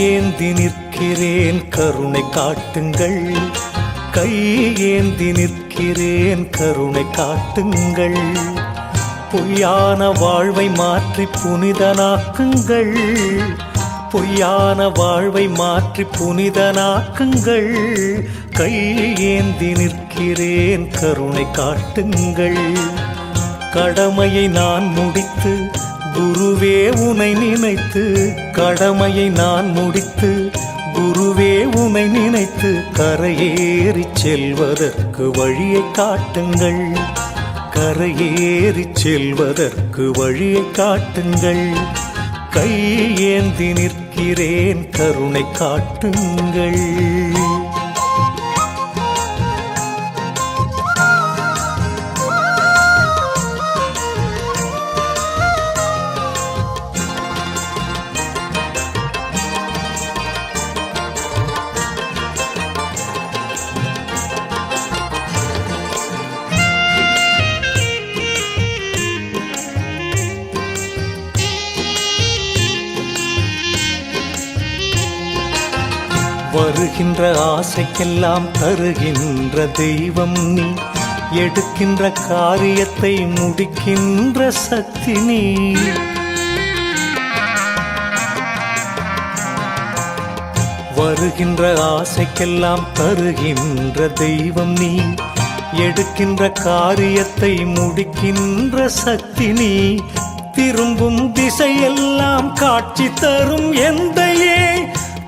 ஏந்தி நிற்கிறேன் கருணை காட்டுங்கள், கை ஏந்தி நிற்கிறேன் கருணை காட்டுங்கள். பொய்யான வாழ்வை மாற்றி புனிதனாக்குங்கள், பொய்யான வாழ்வை மாற்றி புனிதனாக்குங்கள். கை ஏந்தி நிற்கிறேன் கருணை காட்டுங்கள். கடமையை நான் முடித்து குருவே உனை நினைத்து, கடமையை நான் முடித்து குருவே உனை நினைத்து கரையேறி செல்வதற்கு வழியை காட்டுங்கள், கரையேறி செல்வதற்கு வழியை காட்டுங்கள். கை ஏந்தி நிற்கிறேன் கருணை காட்டுங்கள். வருகின்ற ஆசைக்கெல்லாம் தருகின்ற தெய்வம் நீ, எடுக்கின்ற காரியத்தை முடிக்கின்ற சக்தி நீ. வருகின்ற ஆசைக்கெல்லாம் தருகின்ற தெய்வம் நீ, எடுக்கின்ற காரியத்தை முடிக்கின்ற சக்தி நீ. திரும்பும் திசையெல்லாம் காட்சி தரும் எந்தையே,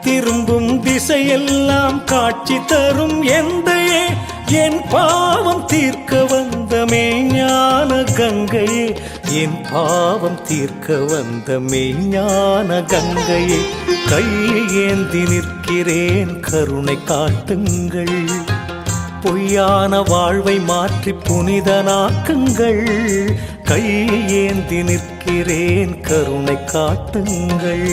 திரும்பும் திசையெல்லாம் காட்சி தரும் எந்தையே. என் பாவம் தீர்க்க வந்த மெய்ஞான கங்கையே, என் பாவம் தீர்க்க வந்த மெய்ஞான கங்கையே. கை ஏந்தி நிற்கிறேன் கருணை காட்டுங்கள், பொய்யான வாழ்வை மாற்றி புனிதனாக்குங்கள். கை ஏந்தி நிற்கிறேன் கருணை காட்டுங்கள்.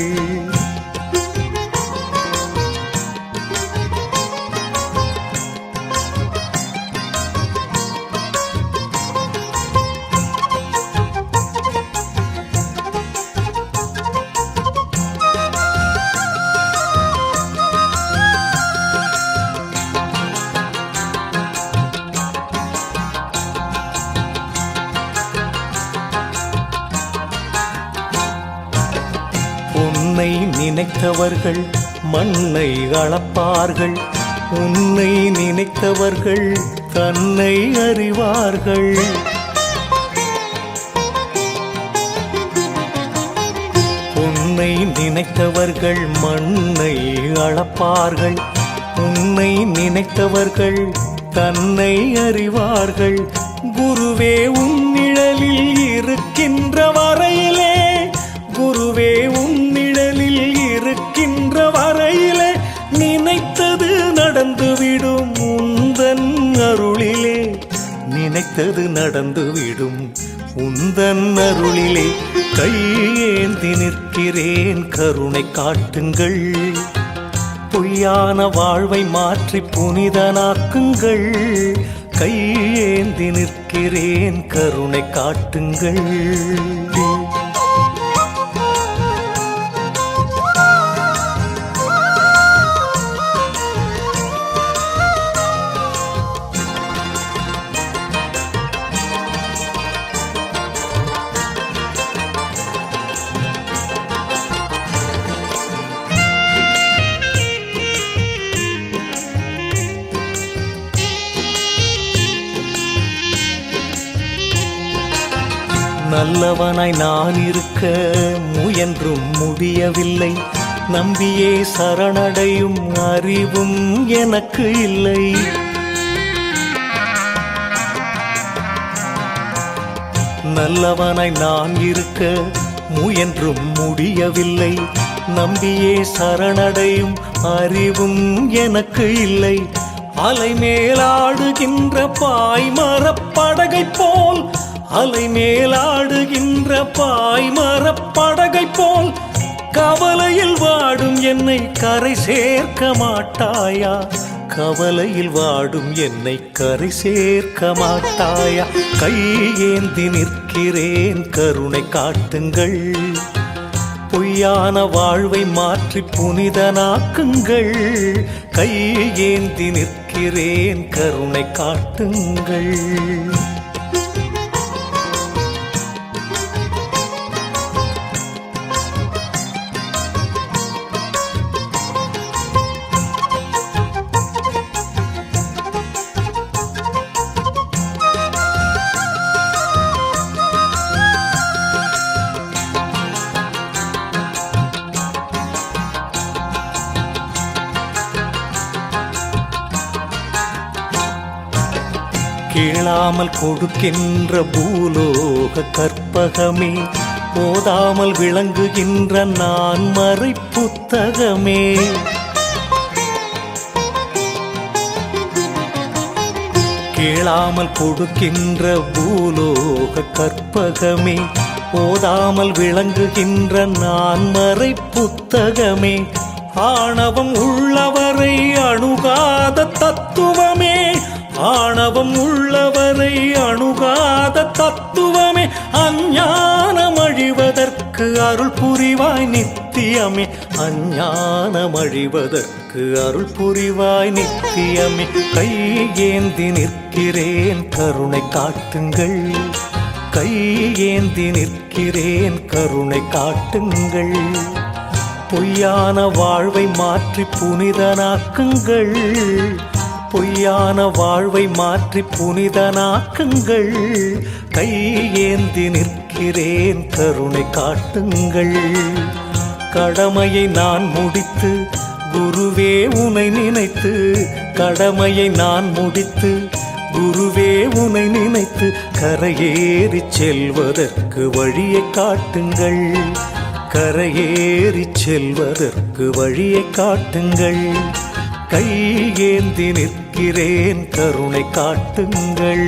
உன்னை நினைத்தவர்கள் மண்ணை அளப்பார்கள், உன்னை நினைத்தவர்கள் தன்னை அறிவார்கள். உன்னை நினைத்தவர்கள் மண்ணை அளப்பார்கள், உன்னை நினைத்தவர்கள் தன்னை அறிவார்கள். குருவே உன் நிழலில் இருக்கின்ற வரையிலே, குருவே உன் நிழலில் இருக்கின்ற வரையிலே நினைத்தது நடந்துவிடும் உந்தன் அருளிலே, நினைத்தது நடந்துவிடும் உந்தன் அருளிலே. கை ஏந்தி நிற்கிறேன் கருணை காட்டுங்கள், பொய்யான வாழ்வை மாற்றி புனிதனாக்குங்கள். கை ஏந்தி நிற்கிறேன் கருணை காட்டுங்கள். நல்லவனாய் நான் இருக்க முயன்றும் முடியவில்லை, நம்பியே சரணடையும் அறிவும் எனக்கு இல்லை. நல்லவனாய் நான் இருக்க முயன்றும் முடியவில்லை, நம்பியே சரணடையும் அறிவும் எனக்கு இல்லை. அலை மேலாடுகின்ற பாய்மரப்படகை போல், அலை மேலாடுகின்ற பாய்மரப்படகை போல் கவலையில் வாடும் என்னை கரை சேர்க்க மாட்டாயா, கவலையில் வாடும் என்னை கரை சேர்க்க மாட்டாயா. கையேந்தி நிற்கிறேன் கருணை காட்டுங்கள், பொய் பொய்யான வாழ்வை மாற்றி புனிதனாக்குங்கள். கையேந்தி நிற்கிறேன் கருணை காட்டுங்கள். கேளாமல் கொடுக்கின்ற பூலோக கற்பகமே, போதாமல் விளங்குகின்ற நான் மறை புத்தகமே. கேளாமல் கொடுக்கின்ற பூலோக கற்பகமே, போதாமல் விளங்குகின்ற நான் மறை புத்தகமே. ஆணவம் உள்ளவரை அணுகாத தத்துவமே, ஆணவம் உள்ளவரை அணுகாத தத்துவமே. அஞ்ஞானம் அழிவதற்கு அருள் புரிவாய் நித்தியமே, அஞ்ஞானம் அழிவதற்கு அருள் புரிவாய் நித்தியமே. கையேந்தி நிற்கிறேன் கருணை காட்டுங்கள். கையேந்தி நிற்கிறேன் கருணை காட்டுங்கள். பொய்யான வாழ்வை மாற்றி புனிதனாக்குங்கள். பொய்யான வாழ்வை மாற்றி புனிதனாக்குங்கள். கையேந்தி நிற்கிறேன் கருணை காட்டுங்கள். கடமையை நான் முடித்து குருவே உனை நினைத்து, கடமையை நான் முடித்து குருவே உனை நினைத்து, கரையேறி செல்வதற்கு வழியை காட்டுங்கள். கரையேறி செல்வதற்கு வழியை காட்டுங்கள். கையேந்தி நிற்கிறேன் கருணை காட்டுங்கள்.